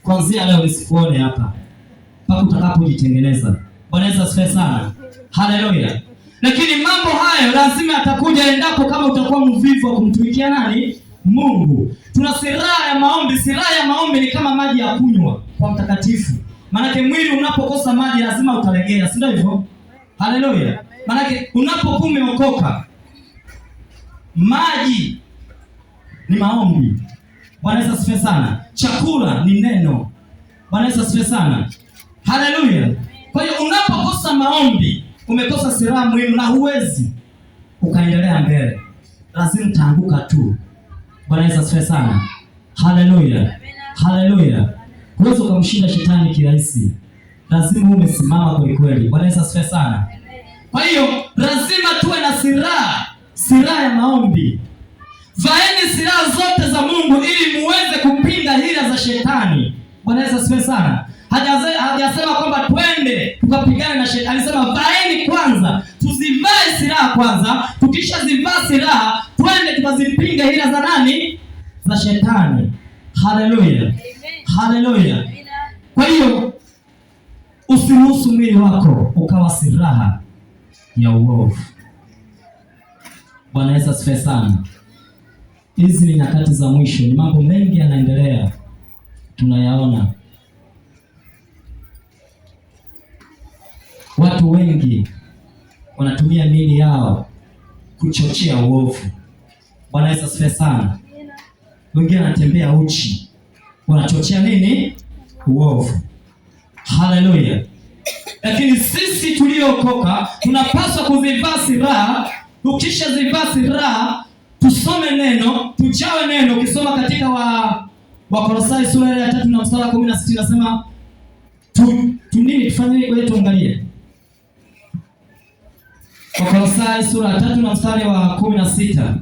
kuanzia leo nisikuone hapa mpaka utakapojitengeneza. Bwana Yesu asifiwe sana. Haleluya. Lakini mambo hayo lazima atakuja endapo kama utakuwa mvivu wa kumtumikia nani? Mungu. Tuna silaha ya maombi. Silaha ya maombi ni kama maji ya kunywa kwa mtakatifu. Maanake mwili unapokosa maji lazima utalegea, si ndio hivyo? Haleluya. Maanake unapokuwa umeokoka, maji ni maombi. Bwana Yesu asifiwe sana. Chakula ni neno. Bwana Yesu asifiwe sana. Haleluya. Kwa hiyo unapokosa maombi, umekosa silaha muhimu na huwezi ukaendelea mbele. Lazima utaanguka tu. Bwana Yesu asifiwe sana. Haleluya. Haleluya. Huwezi kumshinda shetani kirahisi. Lazima umesimama kweli kweli. Bwana Yesu asifiwe sana. Kwa hiyo lazima tuwe na silaha ya maombi. Vaeni silaha zote za Mungu ili muweze kupinga hila za shetani. Bwana Yesu asifiwe sana. Hajasema kwamba twende tukapigane na shetani. Alisema vaeni kwanza, tuzivae silaha kwanza. Tukishazivaa silaha, twende tukazipinga hila za nani? Za shetani. Haleluya. Haleluya. Kwa hiyo usiruhusu mwili wako ukawa silaha ya uovu. Bwana Yesu asifiwe sana. Hizi ni nyakati za mwisho, ni mambo mengi yanaendelea, tunayaona. Watu wengi wanatumia miili yao kuchochea uovu. Bwana Yesu asifiwe sana. Wengine wanatembea uchi, wanachochea nini? Uovu. Haleluya. Lakini sisi tuliokoka tunapaswa kuzivaa silaha. Ukishazivaa silaha, tusome neno, tuchawe neno. Ukisoma katika Wakolosai sura ya 3 na mstari wa 16 nasema nini tufanye? Wewe tuangalie. Wakolosai sura ya 3 na mstari wa 16.